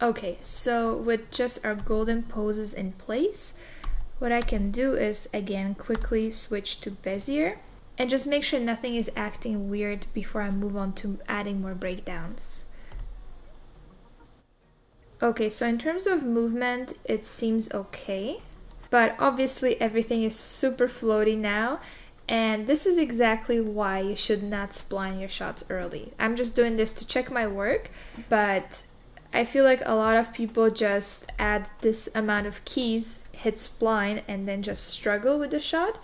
Okay, so with just our golden poses in place, what I can do is again quickly switch to Bezier and just make sure nothing is acting weird before I move on to adding more breakdowns. Okay, so in terms of movement, it seems okay, but obviously everything is super floaty now, and this is exactly why you should not spline your shots early. I'm just doing this to check my work, but I feel like a lot of people just add this amount of keys, hit spline, and then just struggle with the shot.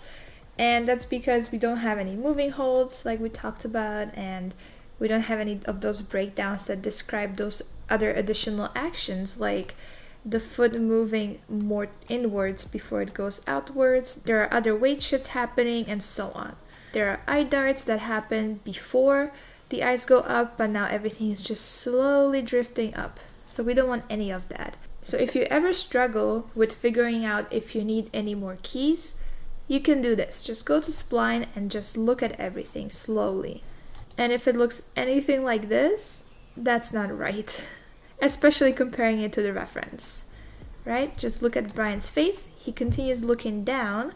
And that's because we don't have any moving holds like we talked about, and we don't have any of those breakdowns that describe those other additional actions like the foot moving more inwards before it goes outwards. There are other weight shifts happening and so on. There are eye darts that happen before the eyes go up, but now everything is just slowly drifting up. So we don't want any of that. So if you ever struggle with figuring out if you need any more keys, you can do this. Just go to spline and just look at everything slowly. And if it looks anything like this, that's not right. Especially comparing it to the reference, right? Just look at Brian's face. He continues looking down,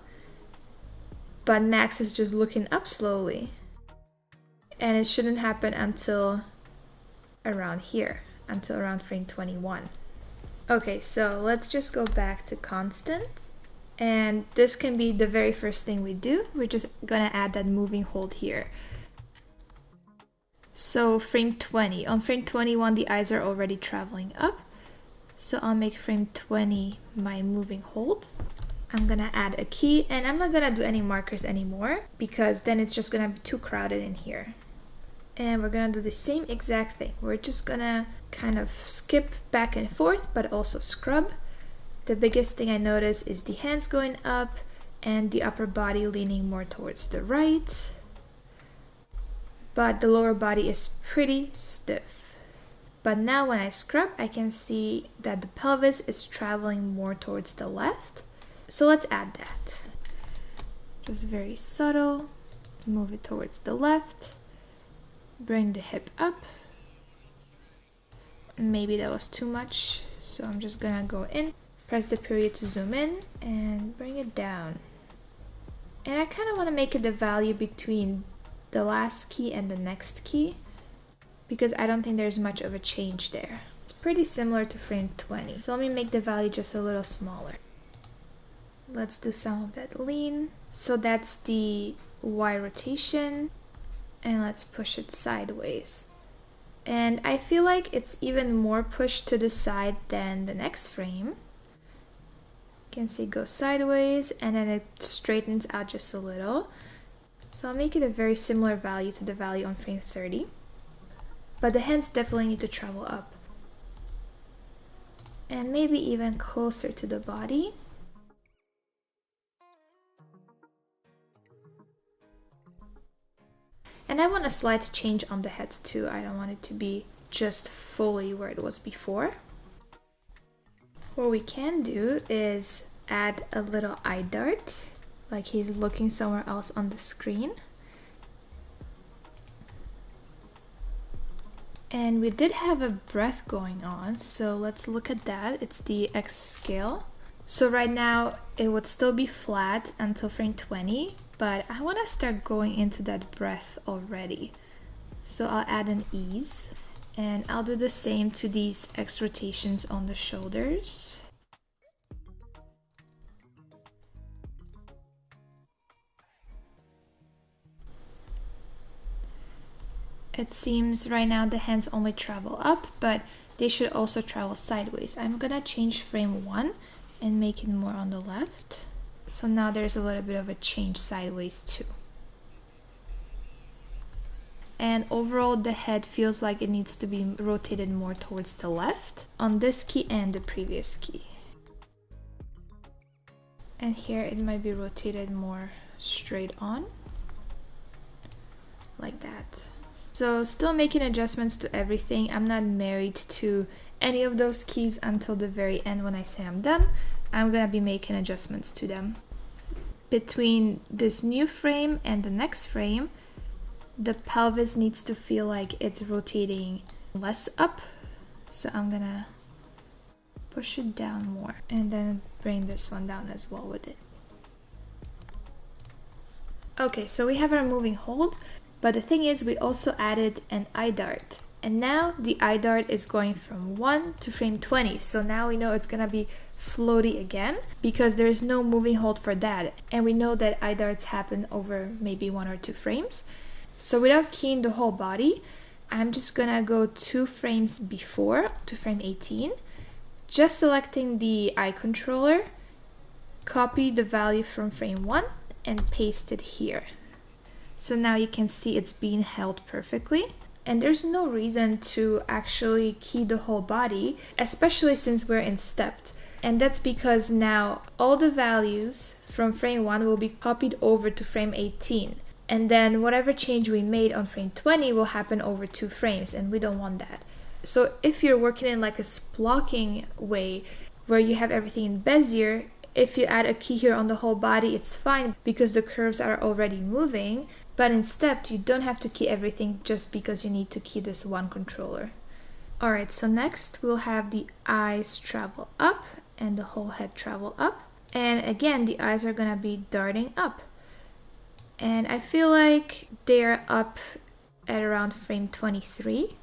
but Max is just looking up slowly. And it shouldn't happen until around here, until around frame 21. Okay, so let's just go back to constant. And this can be the very first thing we do. We're just gonna add that moving hold here. So frame 20. On frame 21, the eyes are already traveling up. So I'll make frame 20 my moving hold. I'm gonna add a key, and I'm not gonna do any markers anymore because then it's just gonna be too crowded in here. And we're gonna do the same exact thing. We're just gonna kind of skip back and forth, but also scrub. The biggest thing I notice is the hands going up and the upper body leaning more towards the right. But the lower body is pretty stiff. But now when I scrub, I can see that the pelvis is traveling more towards the left. So let's add that. Just very subtle. Move it towards the left. Bring the hip up. Maybe that was too much, so I'm just gonna go in, press the period to zoom in, and bring it down. And I kind of want to make it the value between the last key and the next key, because I don't think there's much of a change there. It's pretty similar to frame 20. So let me make the value just a little smaller. Let's do some of that lean. So that's the Y rotation. And let's push it sideways. And I feel like it's even more pushed to the side than the next frame. You can see it goes sideways and then it straightens out just a little. So I'll make it a very similar value to the value on frame 30. But the hands definitely need to travel up. And maybe even closer to the body. And I want a slight change on the head too. I don't want it to be just fully where it was before. What we can do is add a little eye dart, like he's looking somewhere else on the screen. And we did have a breath going on, so let's look at that. It's the X scale. So right now it would still be flat until frame 20, but I want to start going into that breath already. So I'll add an ease, and I'll do the same to these X rotations on the shoulders. It seems right now the hands only travel up, but they should also travel sideways. I'm gonna change frame 1 and make it more on the left. So now there's a little bit of a change sideways too. And overall the head feels like it needs to be rotated more towards the left on this key and the previous key. And here it might be rotated more straight on, like that. So still making adjustments to everything. I'm not married to any of those keys until the very end. When I say I'm done, I'm gonna be making adjustments to them. Between this new frame and the next frame, the pelvis needs to feel like it's rotating less up. So I'm gonna push it down more and then bring this one down as well with it. Okay, so we have our moving hold, but the thing is we also added an eye dart. And now the eye dart is going from 1 to frame 20. So now we know it's gonna be floaty again because there is no moving hold for that. And we know that eye darts happen over maybe 1 or 2 frames. So without keying the whole body, I'm just gonna go 2 frames before to frame 18, just selecting the eye controller, copy the value from frame 1 and paste it here. So now you can see it's being held perfectly. And there's no reason to actually key the whole body, especially since we're in stepped. And that's because now all the values from frame 1 will be copied over to frame 18. And then whatever change we made on frame 20 will happen over 2 frames, and we don't want that. So if you're working in like a splocking way where you have everything in Bezier, if you add a key here on the whole body, it's fine because the curves are already moving. But in stepped, you don't have to key everything just because you need to key this one controller. Alright, so next we'll have the eyes travel up and the whole head travel up. And again, the eyes are gonna be darting up. And I feel like they're up at around frame 23.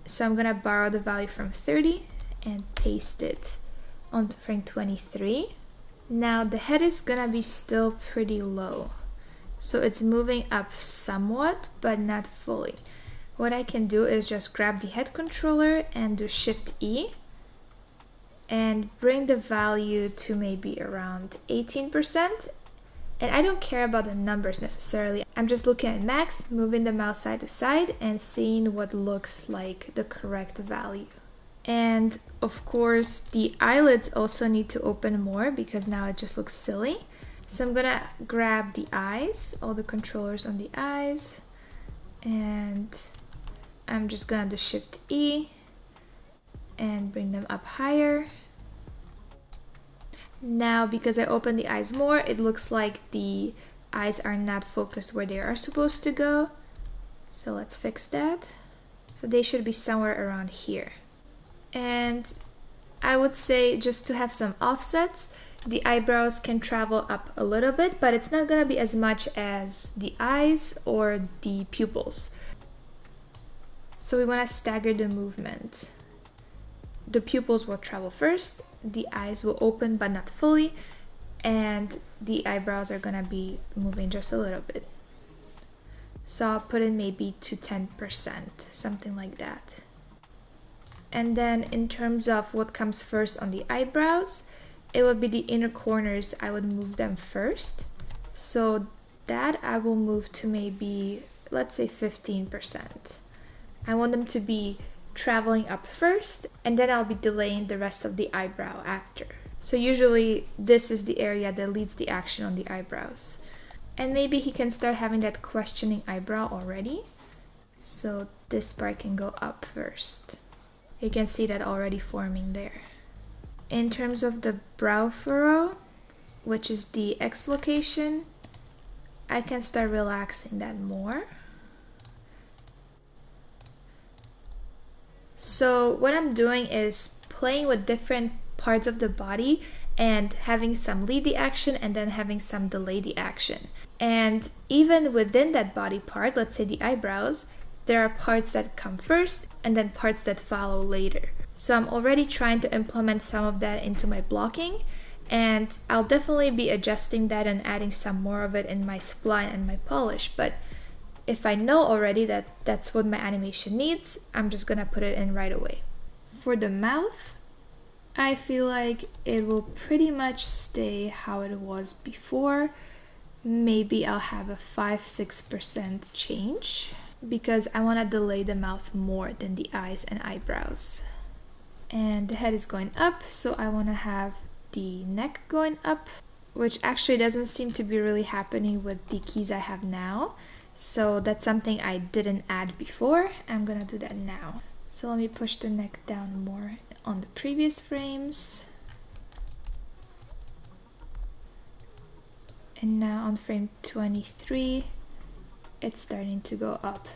So I'm gonna borrow the value from 30 and paste it onto frame 23. Now the head is gonna be still pretty low. So it's moving up somewhat, but not fully. What I can do is just grab the head controller and do Shift E and bring the value to maybe around 18%. And I don't care about the numbers necessarily. I'm just looking at max, moving the mouse side to side and seeing what looks like the correct value. And of course, the eyelids also need to open more because now it just looks silly. So I'm gonna grab the eyes, all the controllers on the eyes, and I'm just gonna do Shift E and bring them up higher. Now, because I opened the eyes more, it looks like the eyes are not focused where they are supposed to go. So let's fix that. So they should be somewhere around here. And I would say just to have some offsets, the eyebrows can travel up a little bit, but it's not going to be as much as the eyes or the pupils. So we want to stagger the movement. The pupils will travel first, the eyes will open but not fully, and the eyebrows are going to be moving just a little bit. So I'll put in maybe to 10%, something like that. And then in terms of what comes first on the eyebrows, it would be the inner corners. I would move them first. So that I will move to maybe, let's say 15%. I want them to be traveling up first, and then I'll be delaying the rest of the eyebrow after. So usually this is the area that leads the action on the eyebrows. And maybe he can start having that questioning eyebrow already. So this part can go up first. You can see that already forming there. In terms of the brow furrow, which is the X location, I can start relaxing that more. So what I'm doing is playing with different parts of the body and having some lead the action and then having some delay the action. And even within that body part, let's say the eyebrows, there are parts that come first and then parts that follow later. So I'm already trying to implement some of that into my blocking, and I'll definitely be adjusting that and adding some more of it in my spline and my polish. But if I know already that that's what my animation needs, I'm just gonna put it in right away. For the mouth, I feel like it will pretty much stay how it was before. Maybe I'll have a 5-6% change because I want to delay the mouth more than the eyes and eyebrows. And the head is going up, so I want to have the neck going up, which actually doesn't seem to be really happening with the keys I have now. So that's something I didn't add before. I'm gonna do that now. So let me push the neck down more on the previous frames. And now on frame 23, it's starting to go up.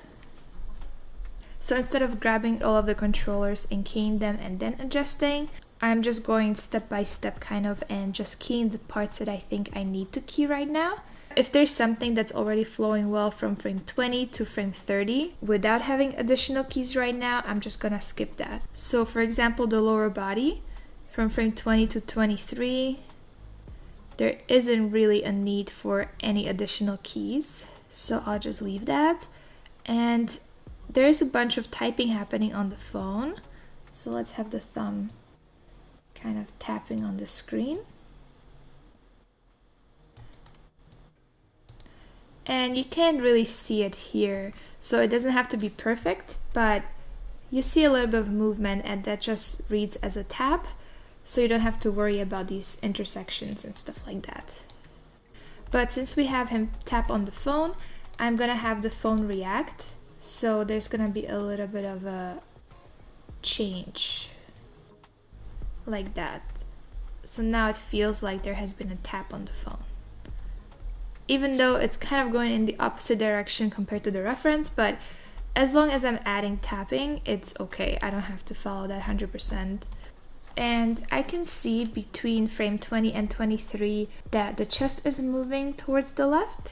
So instead of grabbing all of the controllers and keying them and then adjusting, I'm just going step by step kind of and just keying the parts that I think I need to key right now. If there's something that's already flowing well from frame 20 to frame 30 without having additional keys right now, I'm just gonna skip that. So for example, the lower body from frame 20 to 23, there isn't really a need for any additional keys, so I'll just leave that. And there's a bunch of typing happening on the phone, so let's have the thumb kind of tapping on the screen. And you can't really see it here, so it doesn't have to be perfect, but you see a little bit of movement, and that just reads as a tap, so you don't have to worry about these intersections and stuff like that. But since we have him tap on the phone, I'm gonna have the phone react, so there's gonna be a little bit of a change like that. So now it feels like there has been a tap on the phone, even though it's kind of going in the opposite direction compared to the reference. But as long as I'm adding tapping, it's okay. I don't have to follow that 100%. And I can see between frame 20 and 23 that the chest is moving towards the left,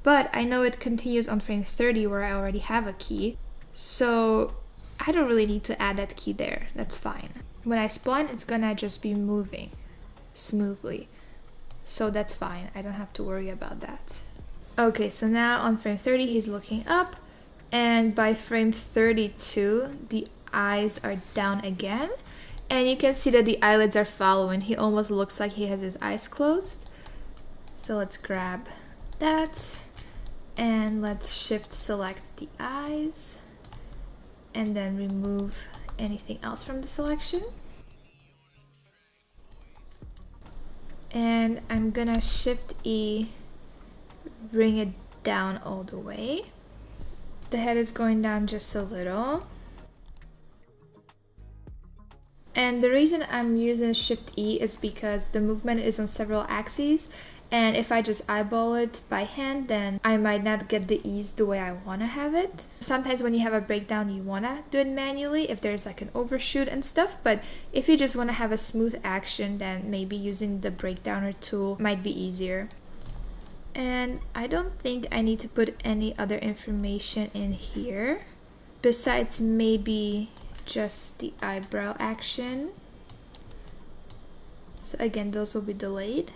but I know it continues on frame 30 where I already have a key, so I don't really need to add that key there. That's fine. When I spline, it's gonna just be moving smoothly, so that's fine. I don't have to worry about that. Okay, so now on frame 30 he's looking up, and by frame 32 the eyes are down again, and you can see that the eyelids are following. He almost looks like he has his eyes closed. So let's grab that and let's shift select the eyes and then remove anything else from the selection. And I'm gonna shift E, bring it down all the way. The head is going down just a little. And the reason I'm using shift E is because the movement is on several axes, and if I just eyeball it by hand, then I might not get the ease the way I want to have it. Sometimes when you have a breakdown, you want to do it manually if there's like an overshoot and stuff, but if you just want to have a smooth action, then maybe using the breakdowner tool might be easier. And I don't think I need to put any other information in here besides maybe just the eyebrow action. So again, those will be delayed,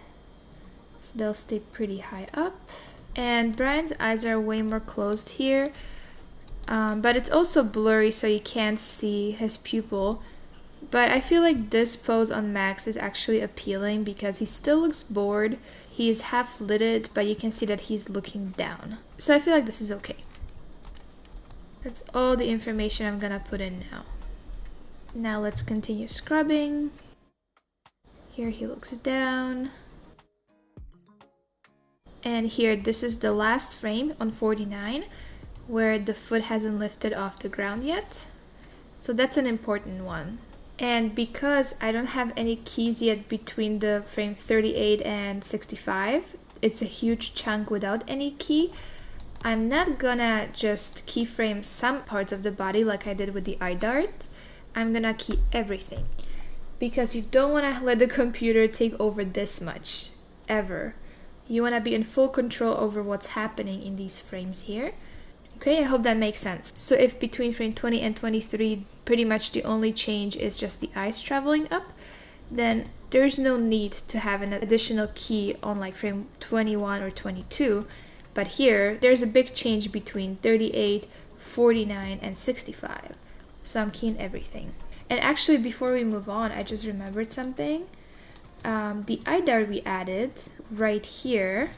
so they'll stay pretty high up. And Brian's eyes are way more closed here, but it's also blurry, so you can't see his pupil. But I feel like this pose on Max is actually appealing because he still looks bored. He is half lidded, but you can see that he's looking down. So I feel like this is okay. That's all the information I'm gonna put in now. Now let's continue scrubbing. Here he looks down. And here, this is the last frame on 49 where the foot hasn't lifted off the ground yet. So that's an important one. And because I don't have any keys yet between the frame 38 and 65, it's a huge chunk without any key. I'm not gonna just keyframe some parts of the body like I did with the eye dart. I'm gonna key everything, because you don't want to let the computer take over this much, ever. You want to be in full control over what's happening in these frames here. Okay, I hope that makes sense. So if between frame 20 and 23 pretty much the only change is just the eyes traveling up, then there's no need to have an additional key on like frame 21 or 22. But here, there's a big change between 38, 49, and 65. So I'm keying everything. And actually, before we move on, I just remembered something. The eye dart we added right here,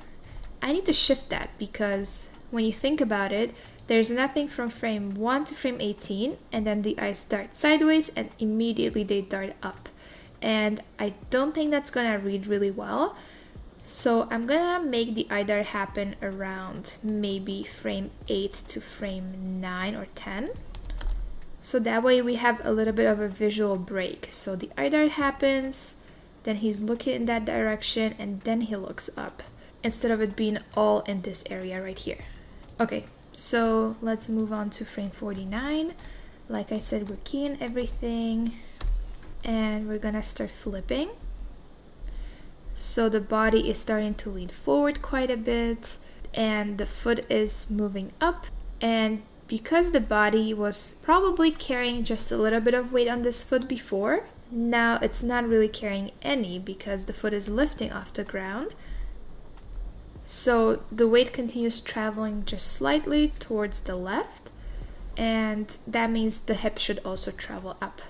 I need to shift that because when you think about it, there's nothing from frame 1 to frame 18, and then the eyes dart sideways and immediately they dart up. And I don't think that's gonna read really well. So I'm gonna make the eye dart happen around maybe frame 8 to frame 9 or 10. So that way we have a little bit of a visual break. So the eye dart happens, then he's looking in that direction, and then he looks up, instead of it being all in this area right here. Okay, so let's move on to frame 49. Like I said, we're keying everything. and we're gonna start flipping. So the body is starting to lean forward quite a bit, and the foot is moving up. And because the body was probably carrying just a little bit of weight on this foot before, now it's not really carrying any because the foot is lifting off the ground. So the weight continues traveling just slightly towards the left, and that means the hip should also travel up.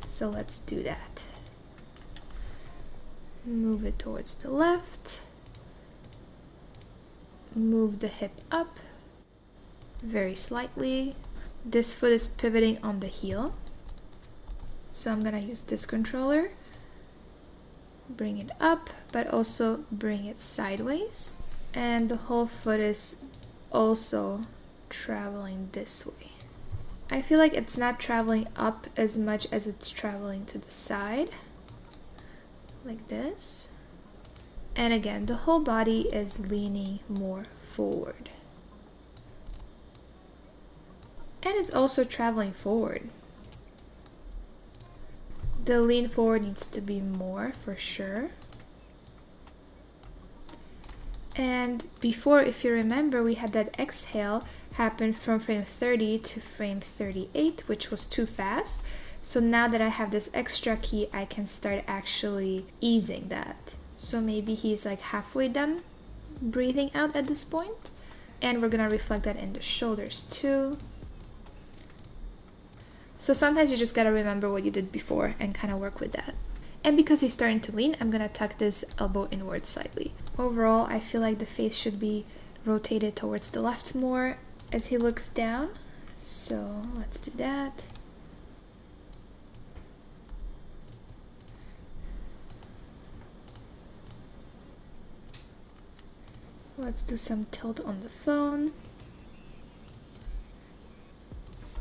So let's do that. Move it towards the left. Move the hip up very slightly. This foot is pivoting on the heel. So I'm gonna use this controller. Bring it up, but also bring it sideways. And the whole foot is also traveling this way. I feel like it's not traveling up as much as it's traveling to the side, like this. And again, the whole body is leaning more forward. And it's also traveling forward. The lean forward needs to be more for sure. And before, if you remember, we had that exhale happen from frame 30 to frame 38, which was too fast. So now that I have this extra key, I can start actually easing that. So maybe he's like halfway done breathing out at this point. And we're gonna reflect that in the shoulders too. So sometimes you just gotta remember what you did before and kind of work with that. And because he's starting to lean, I'm gonna tuck this elbow inward slightly. Overall, I feel like the face should be rotated towards the left more as he looks down. So let's do that. Let's do some tilt on the phone.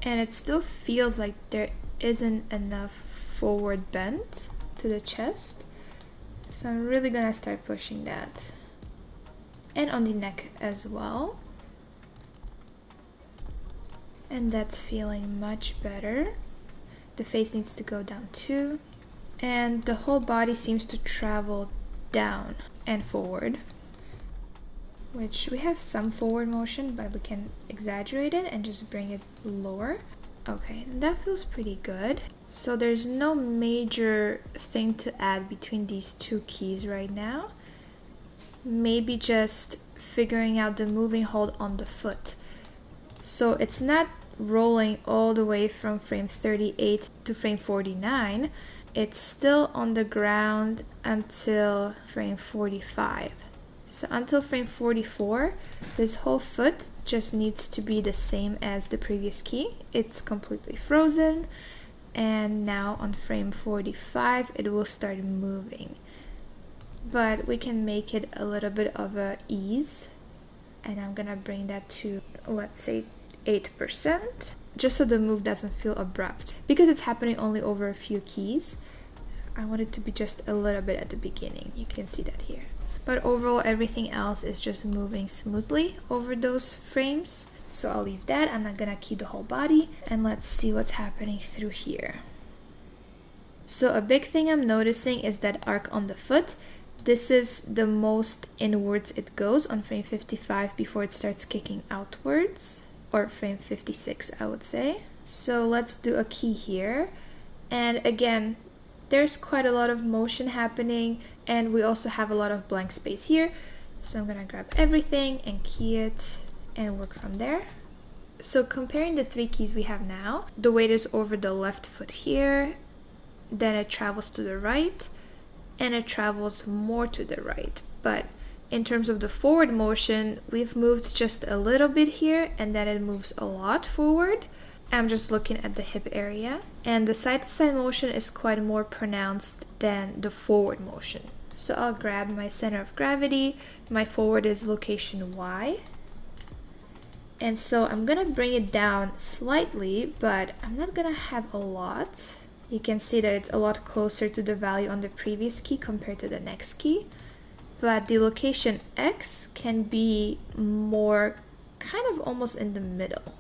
And it still feels like there isn't enough forward bend to the chest. So I'm really gonna start pushing that. And on the neck as well. And that's feeling much better. The face needs to go down too. And the whole body seems to travel down and forward, which we have some forward motion, but we can exaggerate it and just bring it lower. Okay, and that feels pretty good. So there's no major thing to add between these two keys right now. Maybe just figuring out the moving hold on the foot. So it's not rolling all the way from frame 38 to frame 49. It's still on the ground until frame 45. So until frame 44, this whole foot just needs to be the same as the previous key. It's completely frozen, and now on frame 45 it will start moving. But we can make it a little bit of a ease, and I'm gonna bring that to, let's say, 8%, just so the move doesn't feel abrupt. Because it's happening only over a few keys, I want it to be just a little bit at the beginning. You can see that here. But overall, everything else is just moving smoothly over those frames. So I'll leave that. I'm not gonna key the whole body. And let's see what's happening through here. So a big thing I'm noticing is that arc on the foot. This is the most inwards it goes on frame 55 before it starts kicking outwards. Or frame 56, I would say. So let's do a key here. And again, there's quite a lot of motion happening, and we also have a lot of blank space here. So I'm gonna grab everything and key it and work from there. So comparing the three keys we have now, the weight is over the left foot here, then it travels to the right, and it travels more to the right. But in terms of the forward motion, we've moved just a little bit here, and then it moves a lot forward. I'm just looking at the hip area, and the side-to-side motion is quite more pronounced than the forward motion. So I'll grab my center of gravity. My forward is location Y. And so I'm gonna bring it down slightly, but I'm not gonna have a lot. You can see that it's a lot closer to the value on the previous key compared to the next key. But the location X can be more kind of almost in the middle.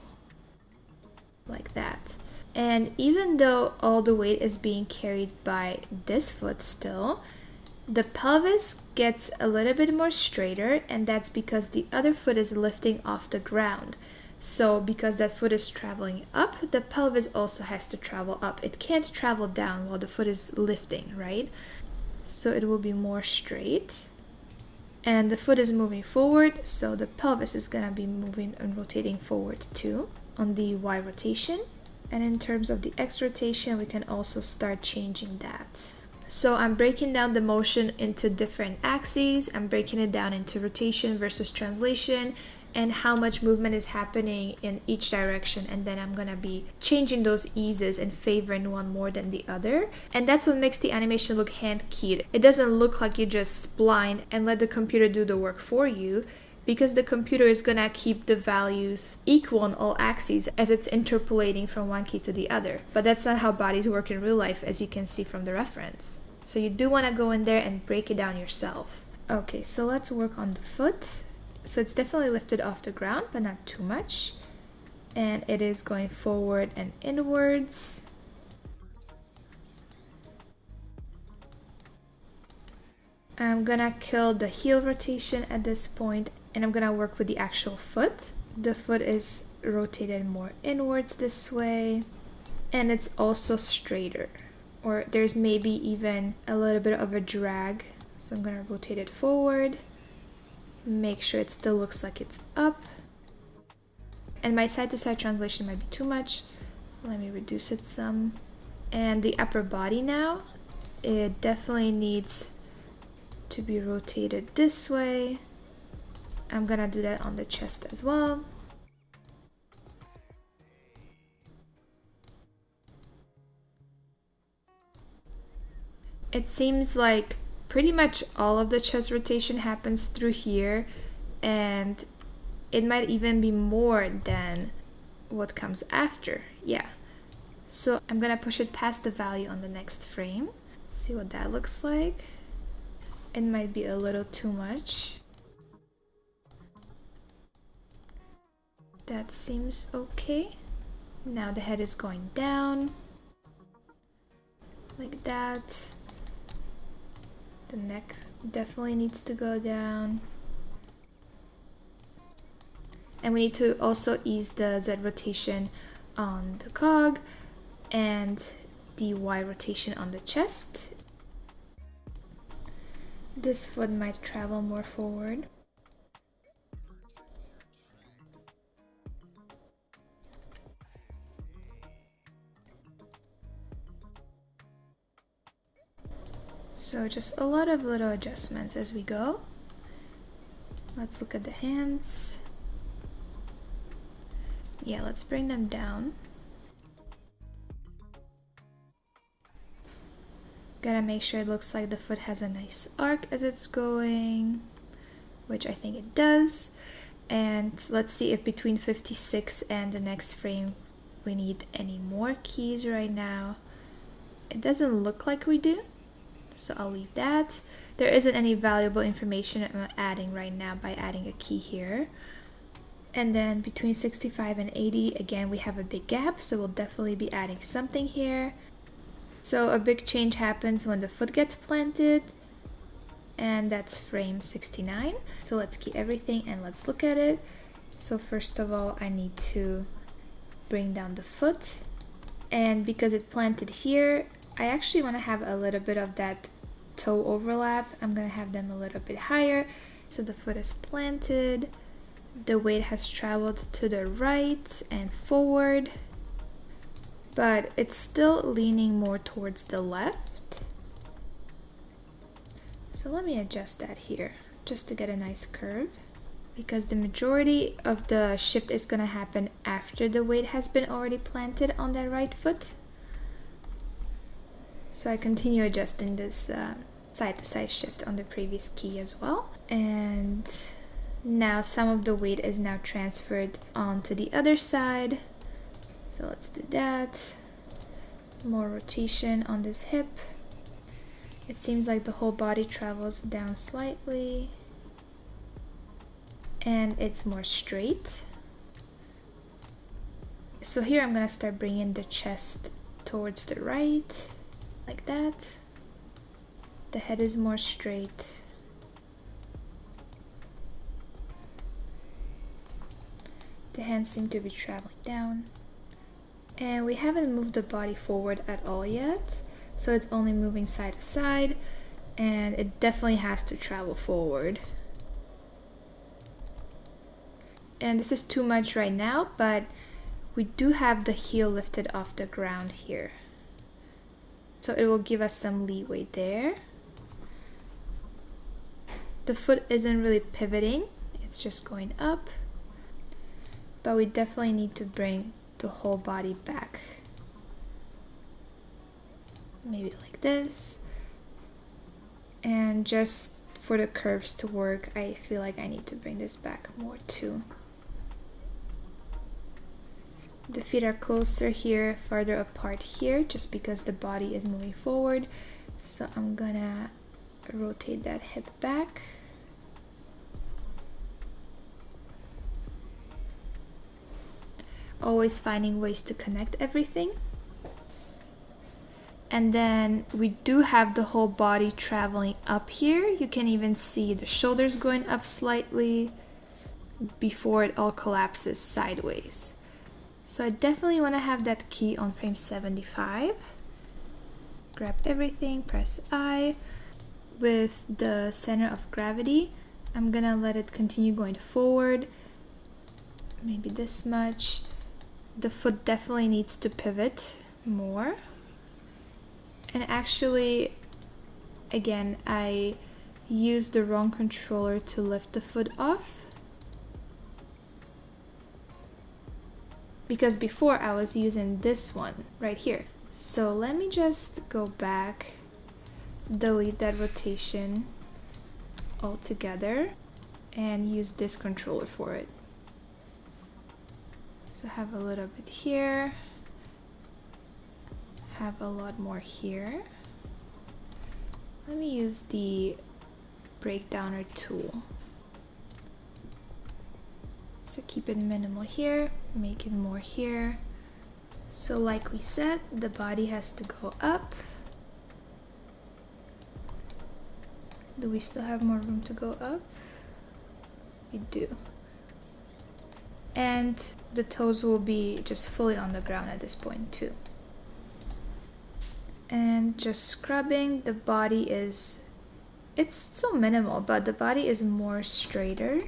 Like that. And even though all the weight is being carried by this foot still, the pelvis gets a little bit more straighter, and that's because the other foot is lifting off the ground. So because that foot is traveling up, the pelvis also has to travel up. It can't travel down while the foot is lifting, right? So it will be more straight. And the foot is moving forward, so the pelvis is gonna be moving and rotating forward too on the Y rotation. And in terms of the X rotation, we can also start changing that. So I'm breaking down the motion into different axes. I'm breaking it down into rotation versus translation and how much movement is happening in each direction. And then I'm gonna be changing those eases and favoring one more than the other. And that's what makes the animation look hand-keyed. It doesn't look like you just spline and let the computer do the work for you, because the computer is gonna keep the values equal on all axes as it's interpolating from one key to the other. But that's not how bodies work in real life, as you can see from the reference. So you do wanna go in there and break it down yourself. Okay, so let's work on the foot. So it's definitely lifted off the ground, but not too much. And it is going forward and inwards. I'm gonna kill the heel rotation at this point, and I'm gonna work with the actual foot. The foot is rotated more inwards this way, and it's also straighter, or there's maybe even a little bit of a drag. So I'm gonna rotate it forward, make sure it still looks like it's up. And my side-to-side translation might be too much. Let me reduce it some. And the upper body now, it definitely needs to be rotated this way. I'm gonna do that on the chest as well. It seems like pretty much all of the chest rotation happens through here, and it might even be more than what comes after. Yeah. So I'm gonna push it past the value on the next frame. See what that looks like. It might be a little too much. That seems okay. Now the head is going down. Like that. The neck definitely needs to go down. And we need to also ease the Z rotation on the cog and the Y rotation on the chest. This foot might travel more forward. So just a lot of little adjustments as we go. Let's look at the hands. Yeah, let's bring them down. Gotta make sure it looks like the foot has a nice arc as it's going, which I think it does. And let's see if between 56 and the next frame we need any more keys right now. It doesn't look like we do, so I'll leave that. There isn't any valuable information I'm adding right now by adding a key here. And then between 65 and 80, again, we have a big gap, so we'll definitely be adding something here. So a big change happens when the foot gets planted, and that's frame 69. So let's key everything and let's look at it. So first of all, I need to bring down the foot, and because it planted here, I actually want to have a little bit of that toe overlap. I'm going to have them a little bit higher. So the foot is planted, the weight has traveled to the right and forward, but it's still leaning more towards the left. So let me adjust that here just to get a nice curve, because the majority of the shift is going to happen after the weight has been already planted on that right foot. So I continue adjusting this side-to-side shift on the previous key as well. And now some of the weight is now transferred onto the other side. So let's do that. More rotation on this hip. It seems like the whole body travels down slightly. And it's more straight. So here I'm gonna start bringing the chest towards the right, like that. The head is more straight. The hands seem to be traveling down. And we haven't moved the body forward at all yet, so it's only moving side to side, and it definitely has to travel forward. And this is too much right now, but we do have the heel lifted off the ground here. So it will give us some leeway there. The foot isn't really pivoting, it's just going up. But we definitely need to bring the whole body back. Maybe like this. And just for the curves to work, I feel like I need to bring this back more too. The feet are closer here, farther apart here, just because the body is moving forward. So I'm gonna rotate that hip back. Always finding ways to connect everything. And then we do have the whole body traveling up here. You can even see the shoulders going up slightly before it all collapses sideways. So I definitely want to have that key on frame 75. Grab everything, press I. With the center of gravity, I'm gonna let it continue going forward. Maybe this much. The foot definitely needs to pivot more. And actually, again, I used the wrong controller to lift the foot off. Because before I was using this one right here. So let me just go back, delete that rotation altogether, and use this controller for it. So have a little bit here, have a lot more here. Let me use the breakdowner tool. So keep it minimal here, make it more here. So like we said, the body has to go up. Do we still have more room to go up? We do. And the toes will be just fully on the ground at this point too. And just scrubbing, the body is, it's still minimal, but the body is more straighter.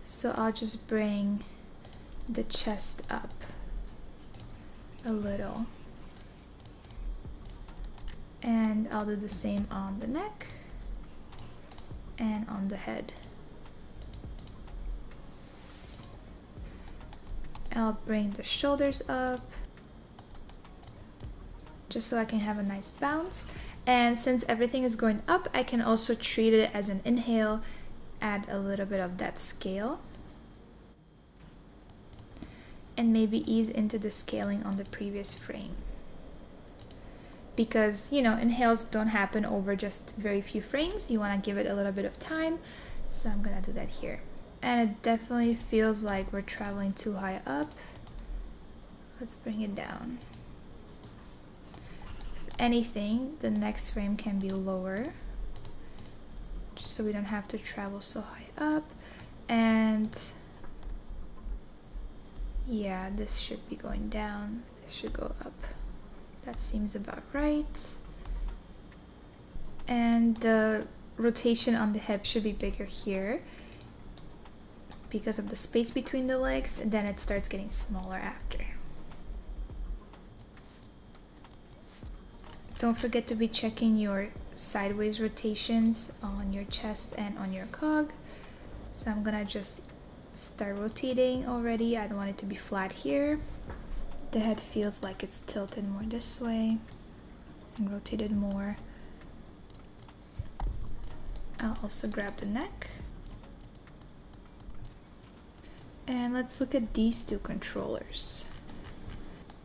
So I'll just bring the chest up a little. And I'll do the same on the neck and on the head. I'll bring the shoulders up just so I can have a nice bounce. And since everything is going up, I can also treat it as an inhale, add a little bit of that scale, and maybe ease into the scaling on the previous frame. Because, you know, inhales don't happen over just very few frames. You want to give it a little bit of time. So I'm gonna do that here. And it definitely feels like we're traveling too high up. Let's bring it down. If anything, the next frame can be lower, just so we don't have to travel so high up. And yeah, this should be going down. This should go up. That seems about right. And the rotation on the hip should be bigger here because of the space between the legs, and then it starts getting smaller after. Don't forget to be checking your sideways rotations on your chest and on your cog. So I'm gonna just start rotating already. I don't want it to be flat here. The head feels like it's tilted more this way and rotated more. I'll also grab the neck. And let's look at these two controllers.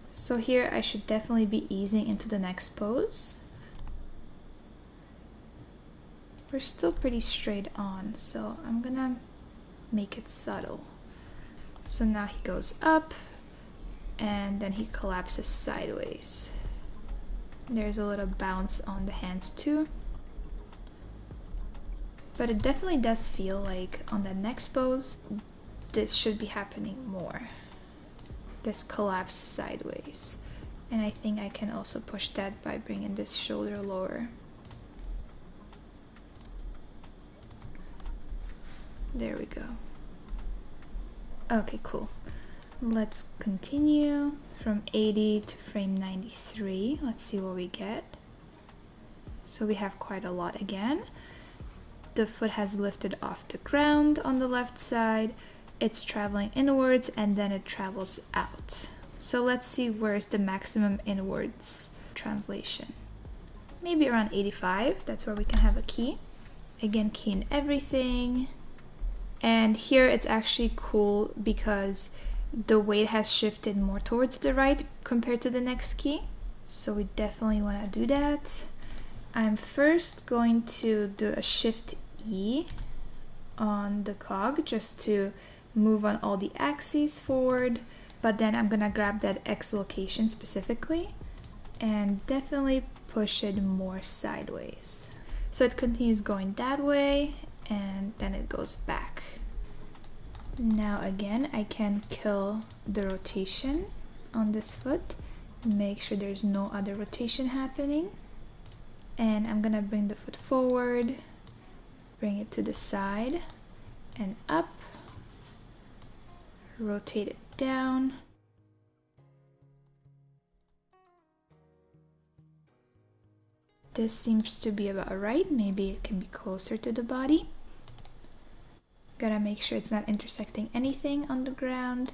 So here I should definitely be easing into the next pose. We're still pretty straight on, so I'm gonna make it subtle. So now he goes up, and then he collapses sideways. There's a little bounce on the hands too. But it definitely does feel like on the next pose, this should be happening more. This collapse sideways. And I think I can also push that by bringing this shoulder lower. There we go. Okay, cool. Let's continue from 80 to frame 93. Let's see what we get. So we have quite a lot again. The foot has lifted off the ground on the left side. It's traveling inwards and then it travels out. So let's see where's the maximum inwards translation. Maybe around 85, that's where we can have a key. Again, key in everything. And here it's actually cool because the weight has shifted more towards the right compared to the next key. So we definitely want to do that. I'm first going to do a Shift E on the cog just to move on all the axes forward, but then I'm gonna grab that X location specifically and definitely push it more sideways. So it continues going that way and then it goes back. Now again, I can kill the rotation on this foot, make sure there's no other rotation happening. And I'm gonna bring the foot forward, bring it to the side and up, rotate it down. This seems to be about right, maybe it can be closer to the body. Gotta make sure it's not intersecting anything on the ground.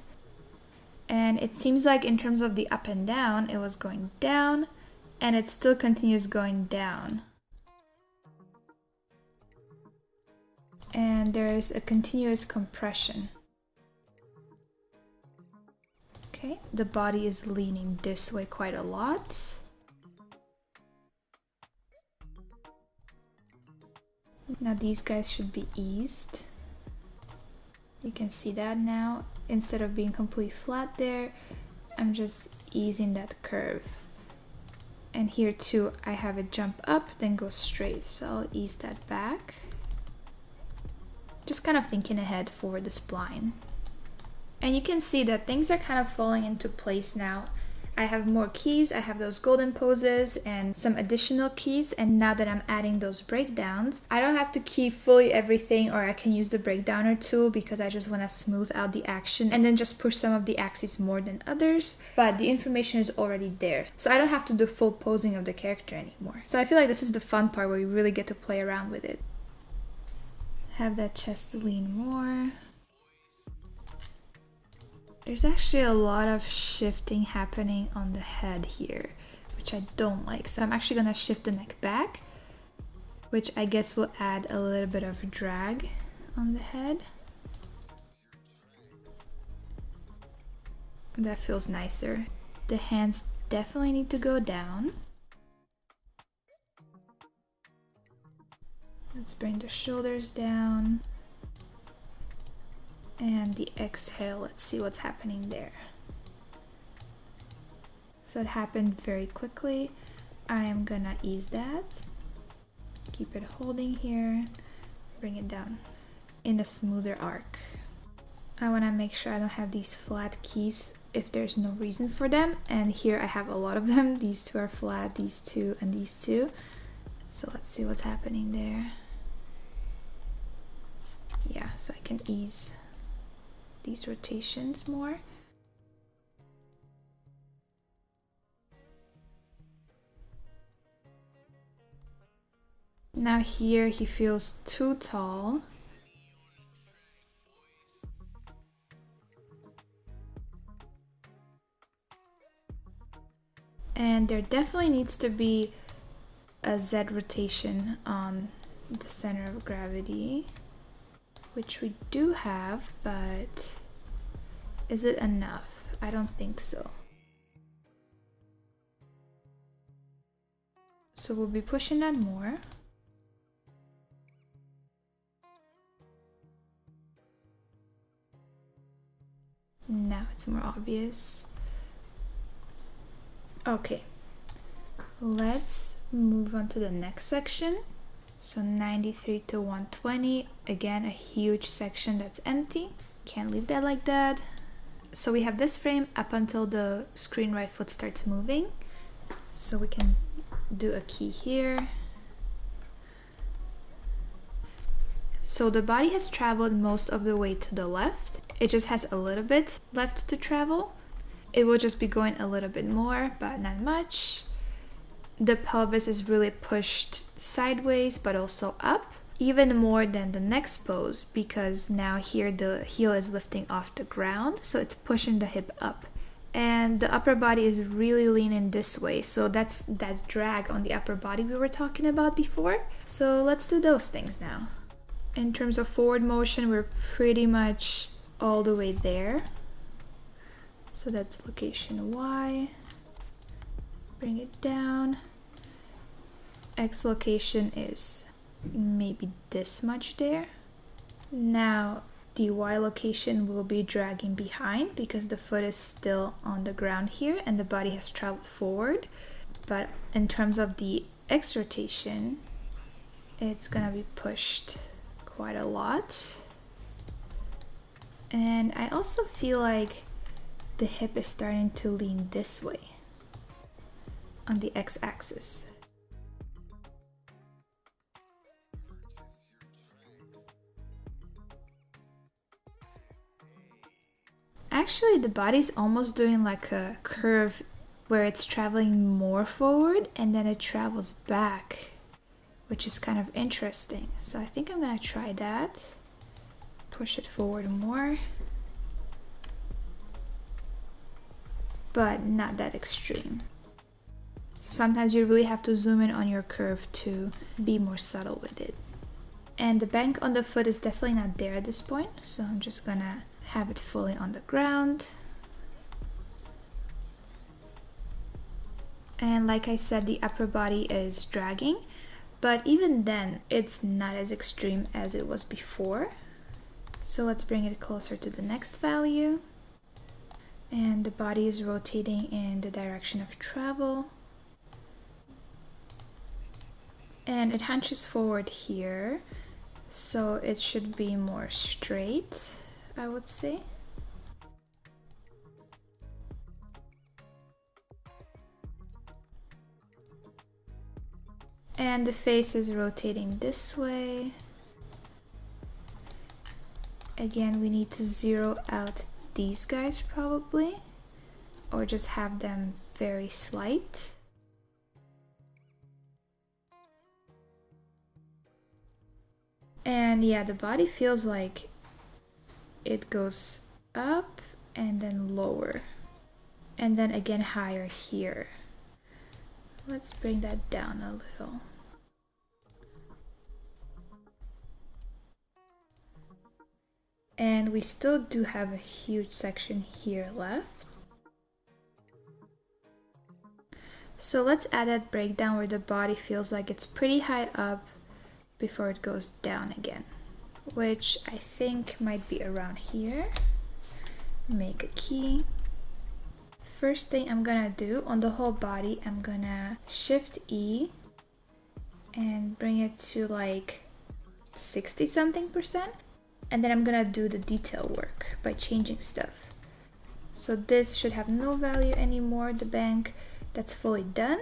And it seems like in terms of the up and down, it was going down, and it still continues going down. And there's a continuous compression. Okay, the body is leaning this way quite a lot. Now these guys should be eased. You can see that now. Instead of being completely flat there, I'm just easing that curve. And here too, I have it jump up, then go straight. So I'll ease that back. Just kind of thinking ahead for the spline. And you can see that things are kind of falling into place now. I have more keys, I have those golden poses and some additional keys, and now that I'm adding those breakdowns, I don't have to key fully everything, or I can use the breakdowner tool because I just want to smooth out the action and then just push some of the axes more than others, but the information is already there. So I don't have to do full posing of the character anymore. So I feel like this is the fun part where you really get to play around with it. Have that chest lean more. There's actually a lot of shifting happening on the head here, which I don't like. So I'm actually gonna shift the neck back, which I guess will add a little bit of drag on the head. That feels nicer. The hands definitely need to go down. Let's bring the shoulders down. And the exhale, let's see what's happening there. So it happened very quickly. I am gonna ease that. Keep it holding here. Bring it down in a smoother arc. I wanna make sure I don't have these flat keys if there's no reason for them. And here I have a lot of them. These two are flat, these two, and these two. So let's see what's happening there. Yeah, so I can ease these rotations more. Now here he feels too tall. And there definitely needs to be a Z rotation on the center of gravity, which we do have, but is it enough? I don't think so. So we'll be pushing that more. Now it's more obvious. Okay, let's move on to the next section. So 93 to 120, again a huge section that's empty. Can't leave that like that. So we have this frame up until the screen right foot starts moving. So we can do a key here. So the body has traveled most of the way to the left. It just has a little bit left to travel. It will just be going a little bit more, but not much. The pelvis is really pushed sideways, but also up, even more than the next pose, because now here the heel is lifting off the ground, so it's pushing the hip up. And the upper body is really leaning this way, so that's that drag on the upper body we were talking about before. So let's do those things now. In terms of forward motion, we're pretty much all the way there. So that's location Y. Bring it down. X location is maybe this much there. Now the Y location will be dragging behind because the foot is still on the ground here and the body has traveled forward. But in terms of the X rotation, it's gonna be pushed quite a lot. And I also feel like the hip is starting to lean this way on the X-axis. Actually, the body's almost doing like a curve where it's traveling more forward and then it travels back, which is kind of interesting. So I think I'm gonna try that. Push it forward more, but not that extreme. Sometimes you really have to zoom in on your curve to be more subtle with it. And the bank on the foot is definitely not there at this point, so I'm just gonna have it fully on the ground. And like I said, the upper body is dragging, but even then it's not as extreme as it was before. So let's bring it closer to the next value. And the body is rotating in the direction of travel. And it hunches forward here, so it should be more straight, I would say. And the face is rotating this way. Again, we need to zero out these guys probably, or just have them very slight. And yeah, the body feels like it goes up and then lower, and then again higher here. Let's bring that down a little. And we still do have a huge section here left. So let's add that breakdown where the body feels like it's pretty high up before it goes down again, which I think might be around here. Make a key. First thing I'm gonna do on the whole body, I'm gonna Shift E and bring it to like 60 something percent. And then I'm gonna do the detail work by changing stuff. So this should have no value anymore, the bank. That's fully done.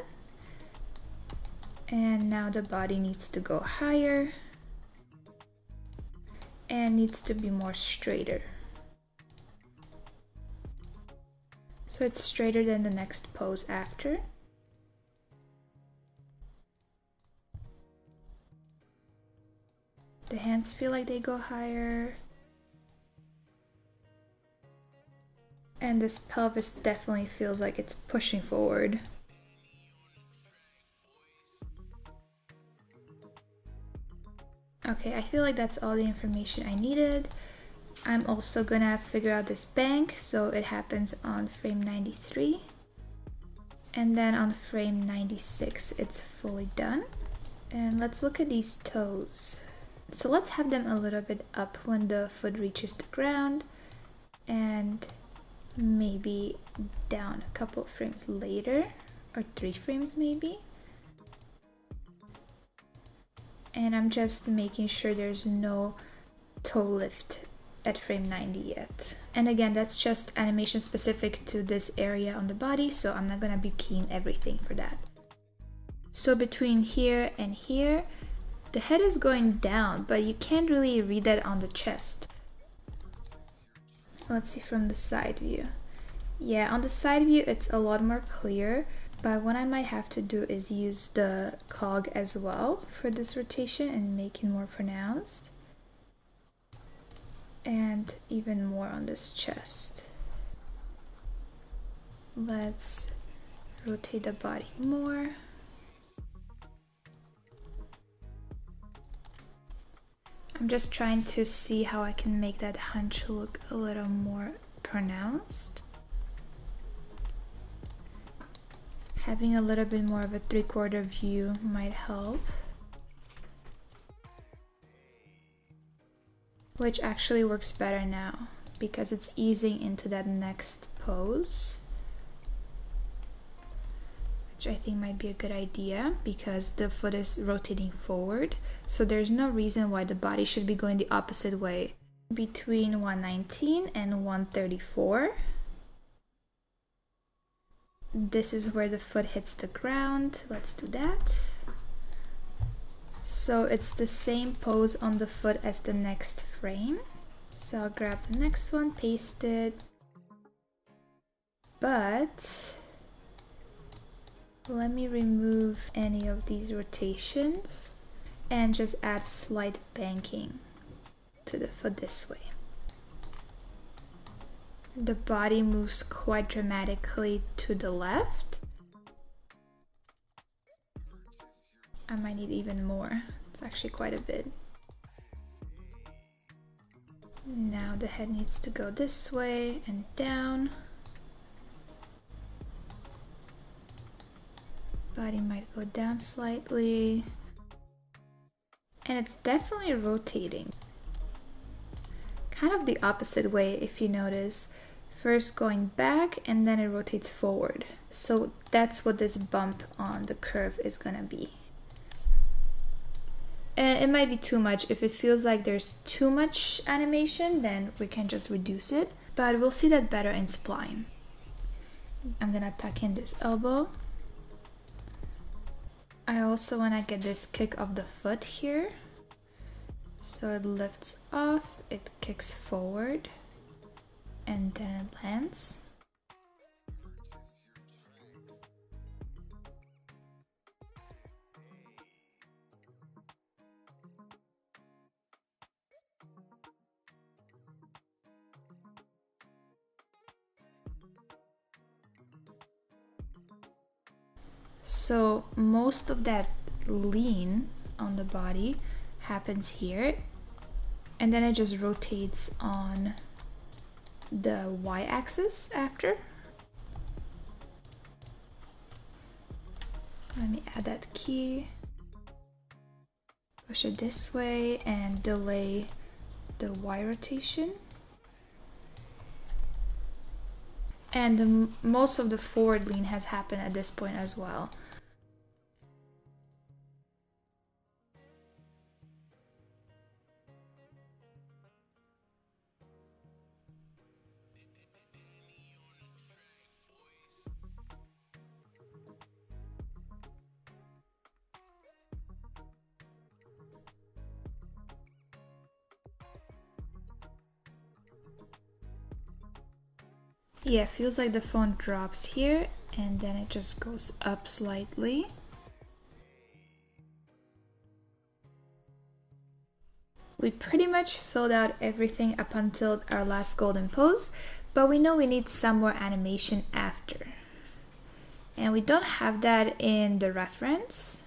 And now the body needs to go higher and needs to be more straighter. So it's straighter than the next pose after. The hands feel like they go higher. And this pelvis definitely feels like it's pushing forward. Okay, I feel like that's all the information I needed. I'm also gonna figure out this bank, so it happens on frame 93. And then on frame 96, it's fully done. And let's look at these toes. So let's have them a little bit up when the foot reaches the ground, and maybe down a couple of frames later or 3 frames maybe. And I'm just making sure there's no toe lift at frame 90 yet. And again, that's just animation specific to this area on the body, so I'm not gonna be keying everything for that. So between here and here, the head is going down, but you can't really read that on the chest. Let's see from the side view. Yeah, on the side view it's a lot more clear, but what I might have to do is use the cog as well for this rotation and make it more pronounced. And even more on this chest. Let's rotate the body more. I'm just trying to see how I can make that hunch look a little more pronounced. Having a little bit more of a 3/4 view might help. Which actually works better now because it's easing into that next pose. Which I think might be a good idea because the foot is rotating forward. So there's no reason why the body should be going the opposite way. Between 119 and 134. This is where the foot hits the ground. Let's do that. So it's the same pose on the foot as the next frame. So I'll grab the next one, paste it. But let me remove any of these rotations and just add slight banking to the foot this way. The body moves quite dramatically to the left. I might need even more. It's actually quite a bit. Now the head needs to go this way and down. Body might go down slightly. And it's definitely rotating. Kind of the opposite way if you notice. First going back and then it rotates forward. So that's what this bump on the curve is gonna be. And it might be too much. If it feels like there's too much animation, then we can just reduce it. But we'll see that better in spline. I'm gonna tuck in this elbow. I also wanna get this kick of the foot here. So it lifts off, it kicks forward, and then it lands. So most of that lean on the body happens here, and then it just rotates on the y-axis after. Let me add that key, push it this way and delay the y rotation. And most of the forward lean has happened at this point as well. Yeah, feels like the phone drops here and then it just goes up slightly. We pretty much filled out everything up until our last golden pose, but we know we need some more animation after. And we don't have that in the reference,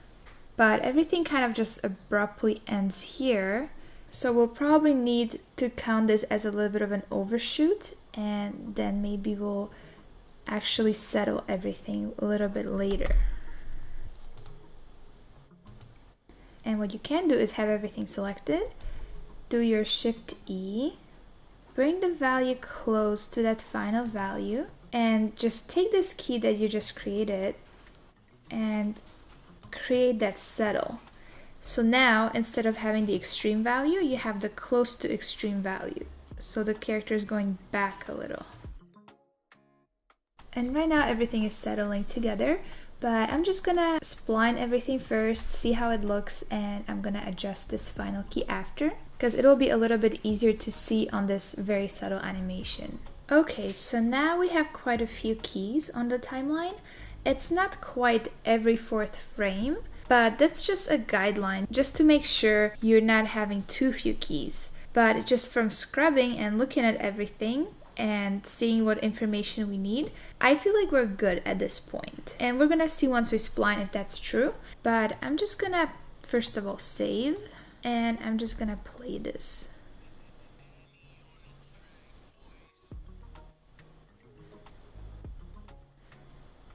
but everything kind of just abruptly ends here. So we'll probably need to count this as a little bit of an overshoot, and then maybe we'll actually settle everything a little bit later. And what you can do is have everything selected, do your Shift E, bring the value close to that final value, and just take this key that you just created and create that settle. So now, instead of having the extreme value, you have the close to extreme value. So the character is going back a little. And right now everything is settling together, but I'm just gonna spline everything first, see how it looks, and I'm gonna adjust this final key after, because it'll be a little bit easier to see on this very subtle animation. Okay, so now we have quite a few keys on the timeline. It's not quite every fourth frame, but that's just a guideline, just to make sure you're not having too few keys. But just from scrubbing and looking at everything, and seeing what information we need, I feel like we're good at this point. And we're gonna see once we spline if that's true, but I'm just gonna first of all save, and I'm just gonna play this.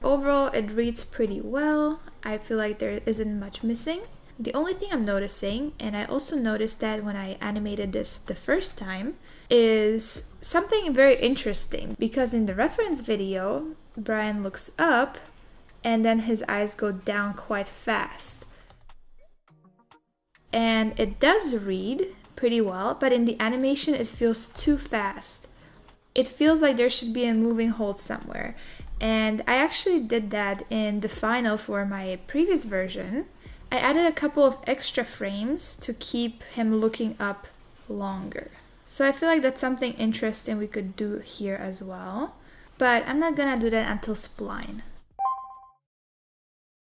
Overall, it reads pretty well. I feel like there isn't much missing. The only thing I'm noticing, and I also noticed that when I animated this the first time, is something very interesting, because in the reference video, Brian looks up and then his eyes go down quite fast. And it does read pretty well, but in the animation it feels too fast. It feels like there should be a moving hold somewhere. And I actually did that in the final for my previous version. I added a couple of extra frames to keep him looking up longer. So I feel like that's something interesting we could do here as well. But I'm not gonna do that until spline.